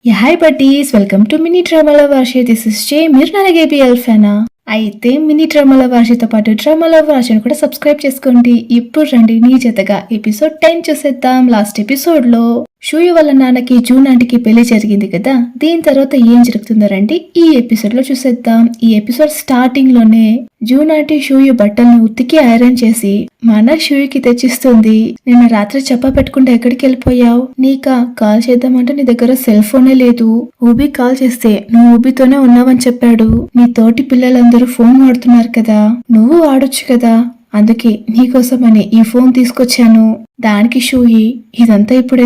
Hi buddies, welcome to mini డ్రామాల Varsha. This is J. మీరు నా ఏబిఎల్ ఫ్యానా అయితే మినీ డ్రామాల వర్షతో పాటు డ్రామాల వర్షను కూడా సబ్స్క్రైబ్ చేసుకోండి. ఇప్పుడు రండి నీ జతగా ఎపిసోడ్ 10 చూసేద్దాం. లాస్ట్ ఎపిసోడ్ లో షూయి వాళ్ళ నాన్నకి జూన్ ఆంటీకి పెళ్లి జరిగింది కదా, దీని తర్వాత ఏం జరుగుతుందో రండి ఈ ఎపిసోడ్ లో చూసేద్దాం. ఈ ఎపిసోడ్ స్టార్టింగ్ లోనే జూన్ ఆంటీ షూయి బట్టల్ని ఉతికి ఐరన్ చేసి మన షూయికి తెచ్చిస్తుంది. నిన్న రాత్రి చెప్ప పెట్టుకుంటే ఎక్కడికి వెళ్ళిపోయావు? నీకా కాల్ చేద్దామంటే నీ దగ్గర సెల్ ఫోనే లేదు. ఊబీ కాల్ చేస్తే నువ్వు ఊబీతోనే ఉన్నావని చెప్పాడు. నీ తోటి పిల్లలందరూ ఫోన్ వాడుతున్నారు కదా, నువ్వు వాడొచ్చు కదా, అందుకే నీకోసమని ఈ ఫోన్ తీసుకొచ్చాను. దానికి షూయి, ఇదంతా ఇప్పుడు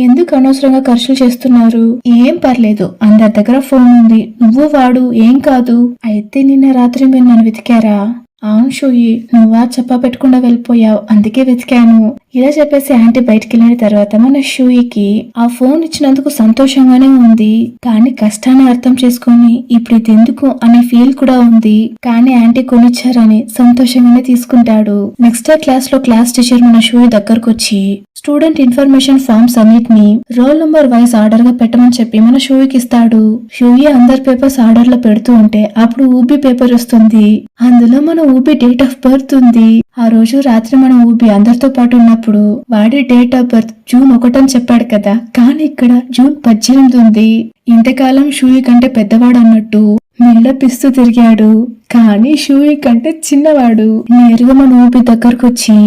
ఎందుకు అనవసరంగా ఖర్చులు చేస్తున్నారు? ఏం పర్లేదు, అందరి దగ్గర ఫోన్ ఉంది, నువ్వు వాడు, ఏం కాదు. అయితే నిన్న రాత్రి మీరు నన్ను వెతికారా? అవును షూయి, నువ్వా చెప్పా పెట్టకుండా వెళ్ళిపోయావు, అందుకే వెతికాను. ఇలా చెప్పేసి ఆంటీ బయటికి వెళ్ళిన తర్వాత మన షూయికి ఆ ఫోన్ ఇచ్చినందుకు సంతోషంగానే ఉంది, కానీ కష్టాన్ని అర్థం చేసుకొని ఇప్పుడు ఇది ఎందుకు అనే ఫీల్ కూడా ఉంది. కానీ ఆంటీ కొనిచ్చారని సంతోషంగానే తీసుకుంటాడు. నెక్స్ట్ క్లాస్ లో క్లాస్ టీచర్ మన షూయి దగ్గరకు వచ్చి స్టూడెంట్ ఇన్ఫర్మేషన్ ఫార్మ్స్ అన్నిటిని రోల్ నంబర్ వైజ్ ఆర్డర్ గా పెట్టమని చెప్పి మన షూయికి ఇస్తాడు. షూయి అందరి పేపర్స్ ఆర్డర్ లో పెడుతూ ఉంటే అప్పుడు ఊబీ పేపర్ వస్తుంది. అందులో మన ఊబీ డేట్ ఆఫ్ బర్త్ ఉంది. ఆ రోజు రాత్రి మన ఊబీ అందరితో పాటు ఉన్నప్పుడు వాడి డేట్ ఆఫ్ బర్త్ జూన్ 1 అని చెప్పాడు కదా, కానీ ఇక్కడ జూన్ 18 ఉంది. ఇంతకాలం షూయి కంటే పెద్దవాడు అన్నట్టు మెల్లపిస్తూ తిరిగాడు, కానీ షూయి కంటే చిన్నవాడు. నేరుగా మన ఊబి దగ్గరకు వచ్చి,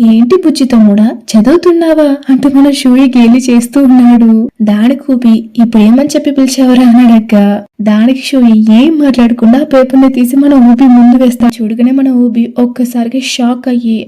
ఏంటి బుజ్జి తమ్ముడా చదువుతున్నావా అంటూ మన షూయి గేలి చేస్తూ ఉన్నాడు. దానికి ఊబి, ఇప్పుడు ఏమని చెప్పి పిలిచావరా అన్నాడక్క. దానికి షూయి ఏం మాట్లాడకుండా పేపర్ ని తీసి మన ఊబి ముందు వేస్తా. చూడగానే మన ఊబి ఒక్కసారిగా షాక్ అయ్యి,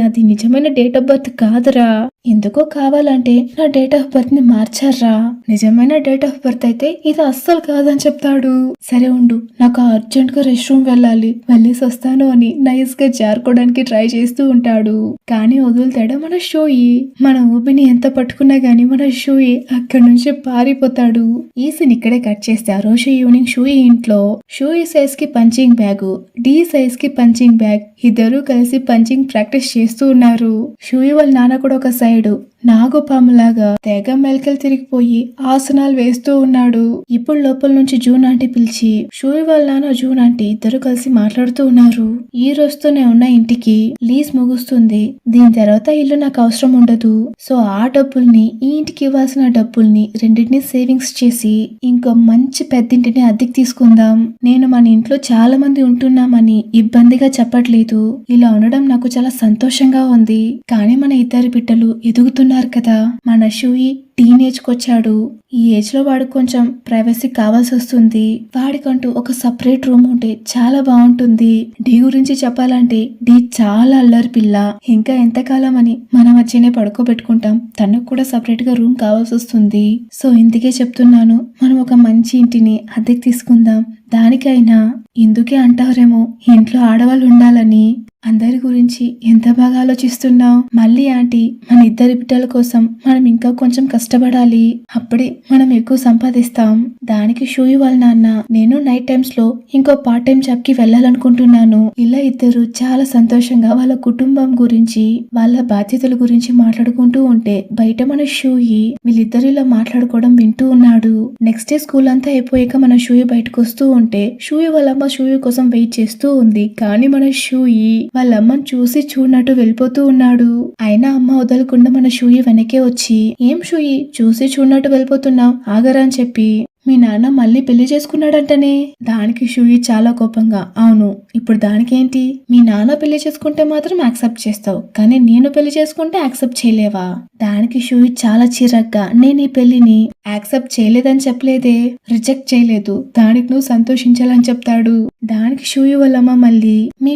అది నిజమైన డేట్ ఆఫ్ బర్త్ కాదురా, ఎందుకో కావాలంటే నా డేట్ ఆఫ్ బర్త్ ని మార్చారా, నిజమైన డేట్ ఆఫ్ బర్త్ అయితే ఇది అస్సలు కాదని చెప్తాడు. సరే ఉండు, నాకు అర్జెంట్ గా రెస్ట్ రూమ్ వెళ్ళాలి, వెళ్ళేసి వస్తాను అని నైస్ గా జారుకోవడానికి ట్రై చేస్తూ ఉంటాడు. కానీ వదులుతాడా మన షూయి. మన ఊబిని ఎంత పట్టుకున్నా గానీ మన షూయి అక్కడి నుంచి పారిపోతాడు. ఈ సీన్ ఇక్కడే కట్ చేస్తే ఆ రోజు ఈవినింగ్ షూయి ఇంట్లో షూయి సైజ్ కి పంచింగ్ బ్యాగ్, డి సైజ్ కి పంచింగ్ బ్యాగ్ ఇద్దరు కలిసి పంచింగ్ ప్రాక్టీస్ చేస్తూ ఉన్నారు. షూయి వాళ్ళ నాన్న కూడా ఒక సైడు నాగుపాములాగా తెగ మెలకలు తిరిగిపోయి ఆసనాలు వేస్తూ ఉన్నాడు. ఇప్పుడు లోపల నుంచి జూన్ ఆంటీ పిలిచి షూయి వాళ్ళ నాన్న జూన్ ఆంటీ ఇద్దరు కలిసి మాట్లాడుతూ ఉన్నారు. ఈ రోజుతోనే ఉన్న ఇంటికి లీజ్ ముగుస్తుంది, దీని తర్వాత ఇల్లు నాకు అవసరం ఉండదు, సో ఆ డబ్బుల్ని ఈ ఇంటికి ఇవ్వాల్సిన డబ్బుల్ని రెండింటిని సేవింగ్స్ చేసి ఇంకో మంచి పెద్దింటిని అద్దెకి తీసుకుందాం. నేను మన ఇంట్లో చాలా మంది ఉంటున్నామని ఇబ్బందిగా చెప్పట్లేదు, ఇలా ఉండడం నాకు చాలా సంతోషంగా ఉంది. కానీ మన ఇద్దరు బిడ్డలు ఎదుగుతున్నారు కదా. మన షూయి టీనేజ్ కొచ్చాడు. ఈ ఏజ్ లో వాడు కొంచెం ప్రైవసీ కావాల్సి వస్తుంది. వాడికంటూ ఒక సపరేట్ రూమ్ ఉంటే చాలా బాగుంటుంది. డి గురించి చెప్పాలంటే డి చాలా అల్లరి పిల్ల. ఇంకా ఎంతకాలం అని మన మధ్యనే పడుకోబెట్టుకుంటాం, తనకు కూడా సపరేట్ గా రూమ్ కావాల్సి వస్తుంది. సో ఇందుకే చెప్తున్నాను, మనం ఒక మంచి ఇంటిని అద్దెకి తీసుకుందాం. దానికైనా ఇందుకే అంటారేమో ఇంట్లో ఆడవాళ్ళు ఉండాలని. అందరి గురించి ఎంత బాగా ఆలోచిస్తున్నావు. మళ్ళీ ఆంటీ మన ఇద్దరి బిడ్డల కోసం మనం ఇంకా కొంచెం కష్టపడాలి, అప్పుడే మనం ఎక్కువ సంపాదిస్తాం. దానికి షూయి వాళ్ళ నాన్న, నేను నైట్ టైమ్స్ లో ఇంకో పార్ట్ టైం జాబ్ కి వెళ్ళాలనుకుంటున్నాను. ఇలా ఇద్దరు చాలా సంతోషంగా వాళ్ళ కుటుంబం గురించి వాళ్ళ బాధ్యతల గురించి మాట్లాడుకుంటూ ఉంటే బయట మన షూయి వీళ్ళిద్దరు ఇలా మాట్లాడుకోవడం వింటూ ఉన్నాడు. నెక్స్ట్ డే స్కూల్ అంతా అయిపోయాక మన షూయి బయటకు వస్తూ ఉంటే షూయి వాళ్ళమ్మ షూయి కోసం వెయిట్ చేస్తూ ఉంది. కానీ మన షూయి వాళ్ళమ్మని చూసి చూడనట్టు వెళ్ళిపోతూ ఉన్నాడు. అయినా అమ్మ వదలకుండా మన షూయి వెనకే వచ్చి, ఏం షూయి చూసి చూడనట్టు వెళ్ళిపోతున్నావు, ఆగరా అని చెప్పి, మీ నాన్న మళ్ళీ పెళ్లి చేసుకున్నాడంటనే. దానికి షూయి చాలా కోపంగా, అవును ఇప్పుడు దానికేంటి, మీ నాన్న పెళ్లి చేసుకుంటే మాత్రం యాక్సెప్ట్ చేస్తావు, కానీ నేను పెళ్లి చేసుకుంటే యాక్సెప్ట్ చేయలేవా? దానికి షూయి చాలా చిరాగ్గా, నేను ఈ పెళ్లిని యాక్సెప్ట్ చేయలేదని చెప్పలేదే, రిజెక్ట్ చేయలేదు, దానికి నువ్వు సంతోషించాలని చెప్తాడు. దానికి షూయి వాళ్ళమ్మ మళ్ళీ, మీ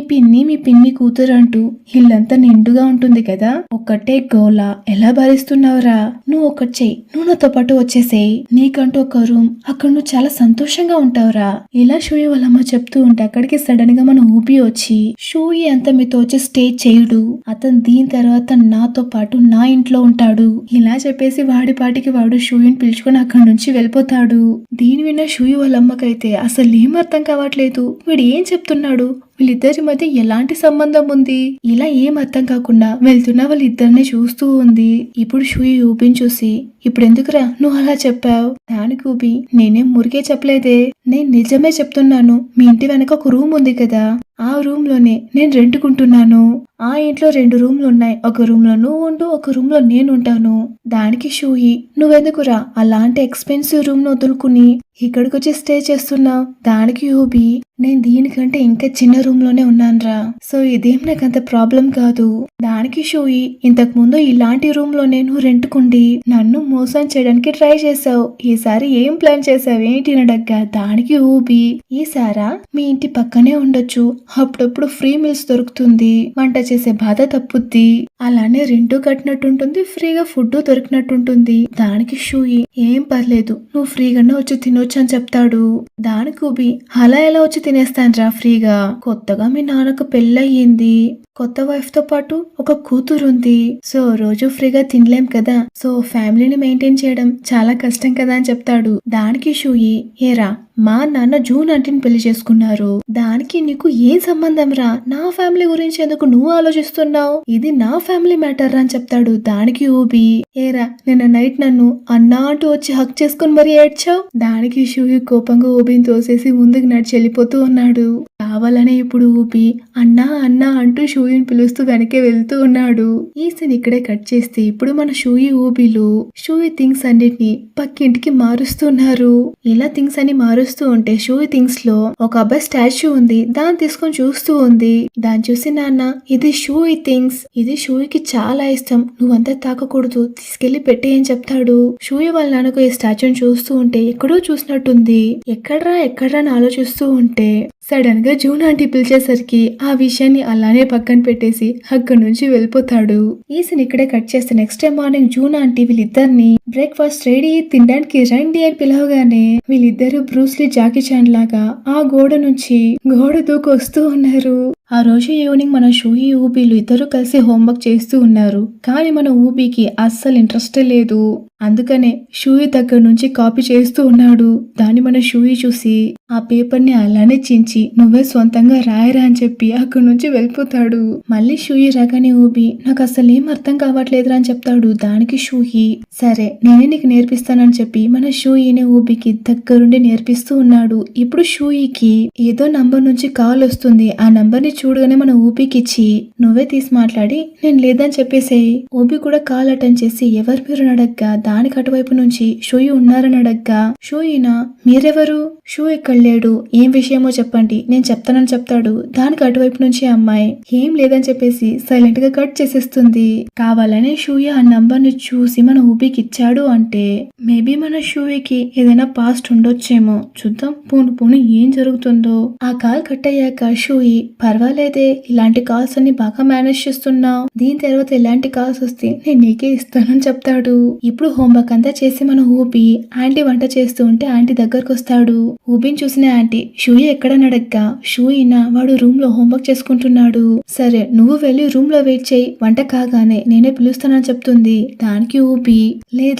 పిన్ని కూతురు అంటూ ఇల్లంతా నిండుగా ఉంటుంది కదా, ఒక్కటే గోలా ఎలా భరిస్తున్నావురా, నువ్వు ఒకటి చెయ్యి, నువ్వు నాతో పాటు వచ్చేసేయ్, నీకంటూ ఒక రూమ్, అక్కడ నువ్వు చాలా సంతోషంగా ఉంటావురా. ఇలా షూయి వాళ్ళమ్మ చెప్తూ ఉంటే అక్కడికి సడన్ గా మన ఊబి వచ్చి, షూయి అంత మీతో వచ్చి స్టే చేయడు, అతను దీని తర్వాత నాతో పాటు నా ఇంట్లో ఉంటాడు. ఇలా చెప్పేసి వాడి పాటికి వాడు షూయిని పిలుచు మార్చుకుని అక్కడి నుంచి వెళ్ళిపోతాడు. దీని విన్న షూయి వాళ్ళ అమ్మకైతే అసలు ఏం అర్థం కావట్లేదు. వీడు ఏం చెప్తున్నాడు, వీళ్ళిద్దరి మధ్య ఎలాంటి సంబంధం ఉంది, ఇలా ఏం అర్థం కాకుండా వెళ్తున్నా వాళ్ళిద్దరిని చూస్తూ ఉంది. ఇప్పుడు షూయి ఊబిని చూసి, ఇప్పుడు ఎందుకురా నువ్వు అలా చెప్పావు? దానికి ఊబి, నేనేం మురికే చెప్పలేదే, నేను నిజమే చెప్తున్నాను. మీ ఇంటి వెనక ఒక రూమ్ ఉంది కదా, ఆ రూమ్ లోనే నేను రెంట్కుంటున్నాను. ఆ ఇంట్లో 2 రూమ్లు ఉన్నాయి. ఒక రూమ్ లో నువ్వు ఉండు, ఒక రూమ్ లో నేను ఉంటాను. దానికి షూయి, నువ్వెందుకురా అలాంటి ఎక్స్పెన్సివ్ రూమ్ ను వదులుకుని ఇక్కడికి వచ్చి స్టే చేస్తున్నావు? దానికి ఊబి, నేను దీనికంటే ఇంకా చిన్న రూమ్ లోనే ఉన్నానురా, సో ఇదేం నాకు అంత ప్రాబ్లం కాదు. దానికి షూయి, ఇంతకు ముందు ఇలాంటి రూమ్ లో నేను రెంట్కుండి నన్ను మోసం చేయడానికి ట్రై చేసావు. ఈసారి ఏం ప్లాన్ చేసావు ఏంటి నడగ్గా? దానికి ఊబి, ఈసారా మీ ఇంటి పక్కనే ఉండొచ్చు, అప్పుడప్పుడు ఫ్రీ మీల్స్ దొరుకుతుంది, వంట చేసే బాధ తప్పుద్ది, అలానే రెంట్ కట్టినట్టుంటుంది, ఫ్రీగా ఫుడ్ దొరికినట్టుంటుంది. దానికి షూయి, ఏం పర్లేదు, నువ్వు ఫ్రీగానే వచ్చి తినొచ్చు అని చెప్తాడు. దానికి ఊబి, అలా ఎలా వచ్చి తినేస్తానురా ఫ్రీగా, కొత్తగా మీ నాన్నకు పెళ్ళయ్యింది, కొత్త వైఫ్ తో పాటు ఒక కూతురుంది, సో రోజు ఫ్రీగా తినలేం కదా, సో ఫ్యామిలీని మెయింటైన్ చేయడం చాలా కష్టం కదా అని చెప్తాడు. దానికి షూయి, ఏరా మా నాన్న జూన్ ఆంటీని పెళ్లి చేసుకున్నారు, దానికి నీకు ఏం సంబంధం రా, నా ఫ్యామిలీ గురించి ఎందుకు నువ్వు ఆలోచిస్తున్నావు, ఇది నా ఫ్యామిలీ మ్యాటర్ రా అని చెప్తాడు. దానికి ఊబి, ఏరా నిన్న నైట్ నన్ను అన్నా అంటూ వచ్చి హక్ చేసుకుని మరీ ఏడ్చావు. దానికి షూయి కోపంగా ఊబిని తోసేసి ముందుకు నడిచి వెళ్ళిపోతూ ఉన్నాడు. కావాలనే ఇప్పుడు ఊబి అన్నా అన్నా అంటూ షూయిని పిలుస్తూ వెనకే వెళ్తూ ఉన్నాడు. ఈ సీన్ ఇక్కడే కట్ చేస్తే ఇప్పుడు మన షూయి ఊబిలు షూయి థింగ్స్ అన్నిటిని పక్కింటికి మారుస్తున్నారు. ఇలా థింగ్స్ అని మారుస్తూ ఉంటే షూయి థింగ్స్ లో ఒక అబ్బాయి స్టాచ్యూ ఉంది, దాన్ని తీసుకొని చూస్తూ ఉంది. దాన్ని చూసి, నాన్న ఇది షూయి థింగ్స్, ఇది షూయికి చాలా ఇష్టం, నువ్వంతా తాకకూడదు, తీసుకెళ్లి పెట్టే అని చెప్తాడు. షూయి వాళ్ళ నాన్నకు ఈ స్టాచ్యూని చూస్తూ ఉంటే ఎక్కడో చూసినట్టుంది. ఎక్కడ్రా అని ఆలోచిస్తూ ఉంటే సడన్ గా జూన్ ఆంటీ పిలిచేసరికి ఆ విషయాన్ని అలానే పక్కన పెట్టేసి అక్కడి నుంచి వెళ్ళిపోతాడు. ఈ సీన్ ఇక్కడే కట్ చేస్తే next day morning June aunty వీళ్ళిద్దరిని బ్రేక్ఫాస్ట్ రెడీ తినడానికి రండి అని పిలవగానే వీళ్ళిద్దరు బ్రూస్లీ జాకీ చాన్ లాగా ఆ గోడ నుంచి గోడ దూకు వస్తూ ఉన్నారు. ఆ రోజు ఈవినింగ్ మన షూయి ఊబీలు ఇద్దరు కలిసి హోంవర్క్ చేస్తూ ఉన్నారు. కానీ మన ఊబీకి అస్సలు ఇంట్రెస్ట్ లేదు, అందుకనే షూయి దగ్గర నుంచి కాపీ చేస్తూ ఉన్నాడు. దాన్ని మన షూయి చూసి ఆ పేపర్ ని అలానే చించి నువ్వే సొంతంగా రాయరా అని చెప్పి అక్కడి నుంచి వెళ్ళిపోతాడు. మళ్ళీ షూయి రాగానే ఊబి, నాకు అసలు ఏం అర్థం కావట్లేదురా అని చెప్తాడు. దానికి షూయి, సరే నేనే నీకు నేర్పిస్తానని చెప్పి మన షూయిని ఊబికి దగ్గరుండి నేర్పిస్తూ ఉన్నాడు. ఇప్పుడు షూయికి ఏదో నంబర్ నుంచి కాల్ వస్తుంది. ఆ నంబర్ ని చూడగానే మన ఊబికి ఇచ్చి నువ్వే తీసి మాట్లాడి నేను లేదని చెప్పేసేయి. ఊబి కూడా కాల్ అటెండ్ చేసి ఎవరి పేరు అడగ్గా దానికి అటువైపు నుంచి షూయి ఉన్నారని అడగ్గా, షూయినా మీరెవరు, షూ ఇక్కడ లేడు, ఏం విషయమో చెప్పండి నేను చెప్తానని చెప్తాడు. దానికి అటువైపు నుంచి అమ్మాయి ఏం లేదని చెప్పేసి సైలెంట్ గా కట్ చేసేస్తుంది. కావాలనే షూయి ఆ నంబర్ ని చూసి మన ఊబికి ఇచ్చాడు అంటే మేబీ మన షూయికి ఏదైనా పాస్ట్ ఉండొచ్చేమో, చూద్దాం పోను ఏం జరుగుతుందో. ఆ కాల్ కట్ అయ్యాక షూయి, పర్వాలేదే ఇలాంటి కాల్స్ అన్ని బాగా మేనేజ్ చేస్తున్నావు, దీని తర్వాత ఇలాంటి కాల్స్ వస్తే నేను నీకే ఇస్తానని చెప్తాడు. ఇప్పుడు హోంవర్క్ అంతా చేసి మన ఊబి ఆంటీ వంట చేస్తూ ఉంటే ఆంటీ దగ్గరకు వస్తాడు. ఊబిని చూసిన ఆంటీ షూయి ఎక్కడని అడగ్గా, షూయినా వాడు రూమ్ లో హోంవర్క్ చేసుకుంటున్నాడు, సరే నువ్వు వెళ్ళి రూమ్ లో వెయిట్ చేయి, వంట కాగానే నేనే పిలుస్తానని చెప్తుంది. దానికి ఊబి,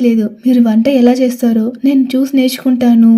లేదు మీరు వంట ఎలా చేస్తారో నేను చూసి నేర్చుకుంటాను.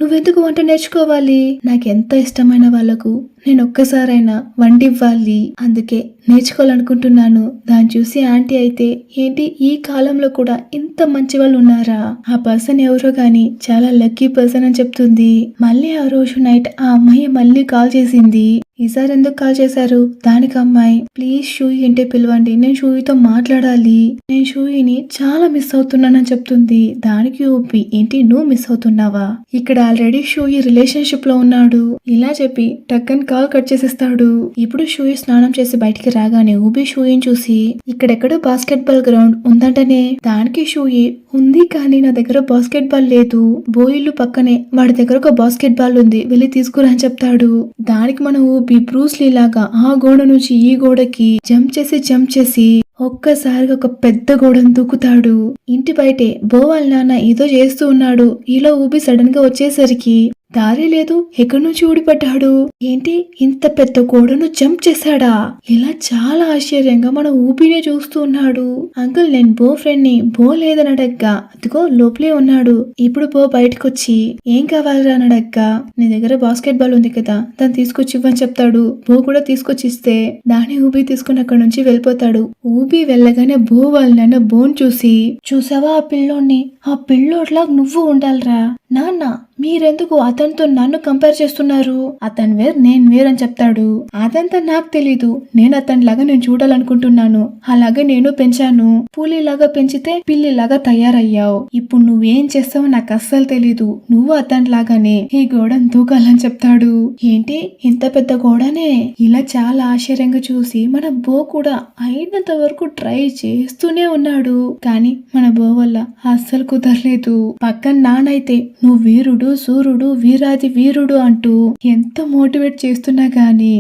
నువ్వెందుకు వంట నేర్చుకోవాలి, నాకెంత ఇష్టమైన వాళ్ళకు నేను ఒక్కసారైనా వండివ్వాలి, అందుకే నేర్చుకోవాలనుకుంటున్నాను. దాన్ని చూసి ఆంటీ అయితే ఏంటి ఈ కాలంలో కూడా ఇంత మంచి వాళ్ళు ఉన్నారా, ఆ పర్సన్ ఎవరో గాని చాలా లక్కీ పర్సన్ అని చెప్తుంది. మళ్ళీ ఆ రోజు నైట్ ఆ అమ్మాయి మళ్ళీ కాల్ చేసింది. ఈసారి ఎందుకు కాల్ చేశారు? దానికి అమ్మాయి, ప్లీజ్ షూయి ఇంటే పిలవండి, నేను షూయితో మాట్లాడాలి, నేను షూయిని చాలా మిస్ అవుతున్నానని చెప్తుంది. దానికి ఊపి, ఏంటి నువ్వు మిస్ అవుతున్నావా, ఇక్కడ ఆల్రెడీ షూయి రిలేషన్షిప్ లో ఉన్నాడు, ఇలా చెప్పి టక్కన్ కాల్ కట్ చేసేస్తాడు. ఇప్పుడు షూయి స్నానం చేసి బయటికి రాగానే ఊబి షూయిని చూసి ఇక్కడెక్కడో బాస్కెట్ బాల్ గ్రౌండ్ ఉందంటనే. దానికి షూయి, ఉంది కానీ నా దగ్గర బాస్కెట్ బాల్ లేదు, బోయిల్లు పక్కనే వాడి దగ్గర ఒక బాస్కెట్ బాల్ ఉంది, వెళ్ళి తీసుకురా అని చెప్తాడు. దానికి మన ఊబి బ్రూస్లీ లాగా ఆ గోడ నుంచి ఈ గోడకి జంప్ చేసి ఒక్కసారిగా ఒక పెద్ద గోడను దూకుతాడు. ఇంటి బయటే బో వాళ్ళ నాన్న ఏదో చేస్తూ ఉన్నాడు. ఈలో ఊబి సడన్ గా వచ్చేసరికి దారి లేదు, ఎక్కడి నుంచి ఊడిపడ్డాడు, ఏంటి ఇంత పెద్ద గోడను జంప్ చేశాడా? ఇలా చాలా ఆశ్చర్యంగా మన ఊపినే చూస్తూ ఉన్నాడు. అంకుల్ నేను బో ఫ్రెండ్ ని, బో లేదని అడగ్గా అదిగో లోపలే ఉన్నాడు. ఇప్పుడు బో బయటకొచ్చి ఏం కావాలరా అని అడగ్గా నీ దగ్గర బాస్కెట్ బాల్ ఉంది కదా దాన్ని తీసుకొచ్చి ఇవ్వని చెప్తాడు. బో కూడా తీసుకొచ్చి ఇస్తే దాన్ని ఊబి తీసుకుని అక్కడ నుంచి వెళ్ళిపోతాడు. ఊబి వెళ్ళగానే బో వాళ్ళ నాన్న బోన్ చూసి చూసావా ఆ పిల్లోని, ఆ పిల్లోడ్లా నువ్వు ఉండాలిరా. నాన్న మీరెందుకు అతనితో నన్ను కంపేర్ చేస్తున్నారు? అతను వేరు నేను వేరు అని చెప్తాడు. అదంతా నాకు తెలీదు, నేను అతనిలాగా నేను చూడాలనుకుంటున్నాను, అలాగే నేను పెంచాను. పూలిలాగా పెంచితే పిల్లిలాగా తయారయ్యావు. ఇప్పుడు నువ్వేం చేస్తావో నాకు అస్సలు తెలీదు, నువ్వు అతనిలాగానే ఈ గోడను దూకాలని చెప్తాడు. ఏంటి ఇంత పెద్ద గోడనే? ఇలా చాలా ఆశ్చర్యంగా చూసి మన బో కూడా అయినంత వరకు ట్రై చేస్తూనే ఉన్నాడు. కానీ మన బో వల్ల అస్సలు కుదరలేదు. పక్కన నానైతే నువ్వు వీరుడు సూర్యుడు వీరాది వీరుడు అంటూ ఎంత మోటివేట్ చేస్తున్నా గాని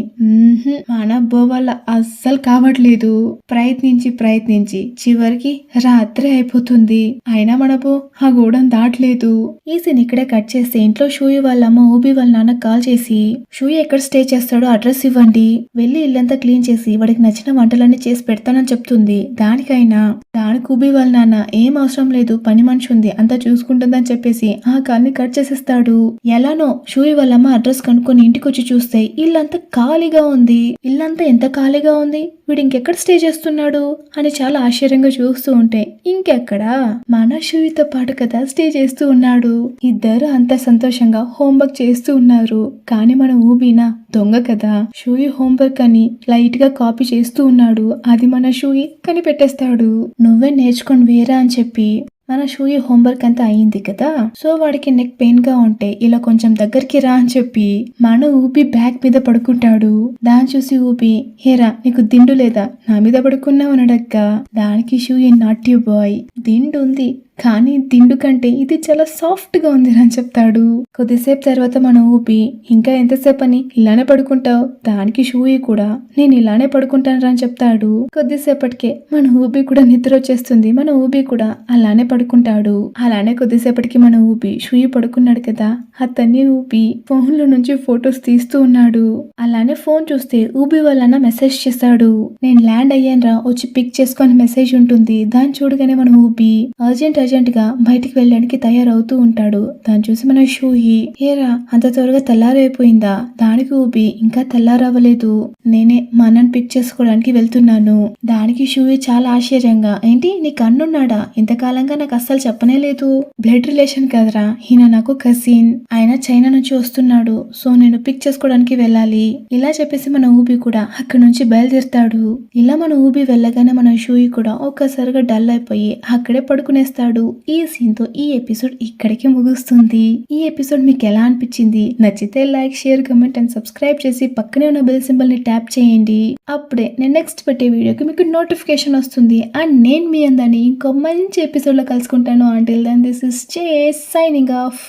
మన బో వల్ల అస్సలు కావట్లేదు. ప్రయత్నించి చివరికి రాత్రి అయిపోతుంది. అయినా మన బో ఆ గోడను దాటలేదు. ఈ సీన్ ఇక్కడే కట్ చేస్తే ఇంట్లో షూయి వాళ్ళ అమ్మ ఊబి వాళ్ళ నాన్న కాల్ చేసి షూయి ఎక్కడ స్టే చేస్తాడో అడ్రస్ ఇవ్వండి, వెళ్లి ఇల్లంతా క్లీన్ చేసి వాడికి నచ్చిన వంటలన్నీ చేసి పెడతానని చెప్తుంది. దానికి ఊబి వాళ్ళ నాన్న ఏం అవసరం లేదు, పని మనిషి ఉంది అంతా చూసుకుంటుందని చెప్పేసి ఆ కాల్ని కట్ చేసేస్తాడు. ఎలానో షూయి వాళ్ళమ్మ అడ్రస్ కనుక్కొని ఇంటికొచ్చి చూస్తే ఇల్లంతా ఖాళీగా ఉంది. ఇల్లంతా ఎంత ఖాళీగా ఉంది, వీడు ఇంకెక్కడ స్టే చేస్తున్నాడు అని చాలా ఆశ్చర్యంగా చూస్తూ ఉంటే ఇంకెక్కడా మన షూయితో పాటు కదా స్టే చేస్తూ ఉన్నాడు. ఇద్దరు అంత సంతోషంగా హోంవర్క్ చేస్తూ ఉన్నారు. కానీ మన ఊబినా దొంగ కదా, షూయి హోంవర్క్ అని లైట్ గా కాపీ చేస్తూ ఉన్నాడు. అది మన షూయి కనిపెట్టేస్తాడు. నువ్వే నేర్చుకొని వేరా అని చెప్పి మన షూయి హోంవర్క్ అంతా అయింది కదా, సో వాడికి నెక్ పెయిన్ గా ఉంటే ఇలా కొంచెం దగ్గరికి రా అని చెప్పి మన ఊపి బ్యాగ్ మీద పడుకుంటాడు. దాన్ని చూసి ఊపి హేరా నీకు దిండు లేదా, నా మీద పడుకున్నావు అని అడగ్గా దానికి షూయి నాట్యూ బాయ్ దిండు ఉంది కానీ దిండు కంటే ఇది చాలా సాఫ్ట్ గా ఉంది అని చెప్తాడు. కొద్దిసేపు తర్వాత మన ఊపి ఇంకా ఎంతసేపు అని ఇలానే పడుకుంటావు, దానికి షూయి కూడా నేను ఇలానే పడుకుంటాను అని చెప్తాడు. కొద్దిసేపటికే మన ఊపి కూడా నిద్ర వచ్చేస్తుంది. మన ఊపి కూడా అలానే పడుకుంటాడు. అలానే కొద్దిసేపటికి మన ఊపి షూయి పడుకున్నాడు కదా, అతన్ని ఊపి ఫోన్ లో నుంచి ఫొటోస్ తీస్తూ ఉన్నాడు. అలానే ఫోన్ చూస్తే ఊపి వాళ్ళన్న మెసేజ్ చేస్తాడు, నేను ల్యాండ్ అయ్యాను రా వచ్చి పిక్ చేసుకొని మెసేజ్ ఉంటుంది. దాన్ని చూడగానే మన ఊపి అర్జెంట్ గా బయటికి వెళ్ళడానికి తయారవుతూ ఉంటాడు. దాన్ని చూసి మన షూయి ఏరా అంత త్వరగా తెల్లారైపోయిందా, దానికి ఊపి ఇంకా తెల్లారవ్వలేదు, నేనే మా అన్నని పిక్ చేసుకోవడానికి వెళ్తున్నాను. దానికి షూయి చాలా ఆశ్చర్యంగా ఏంటి నీకు అన్నున్నాడా, ఇంతకాలంగా నాకు అస్సలు చెప్పనే లేదు, బ్లడ్ రిలేషన్ కదరా ఈయన నాకు కజిన్, ఆయన చైనా నుంచి వస్తున్నాడు, సో నేను పిక్ చేసుకోవడానికి వెళ్ళాలి ఇలా చెప్పేసి మన ఊబి కూడా అక్కడి నుంచి బయలుదేరుతాడు. ఇలా మన ఊబి వెళ్ళగానే మన షూయి కూడా ఒక్కసారిగా డల్ అయిపోయి అక్కడే పడుకునేస్తాడు. ఈ సీన్ తో ఈ ఎపిసోడ్ ఇక్కడికి ముగుస్తుంది. ఈ ఎపిసోడ్ మీకు ఎలా అనిపించింది? నచ్చితే like share comment and subscribe చేసి పక్కనే ఉన్న బెల్ సింబల్ ని ట్యాప్ చేయండి. అప్పుడే నేను నెక్స్ట్ పెట్టే వీడియోకి మీకు నోటిఫికేషన్ వస్తుంది. అండ్ నేను మీ అందరినీ ఇంకో మంచి ఎపిసోడ్ లో కలుసుకుంటాను. Until then this is J signing of.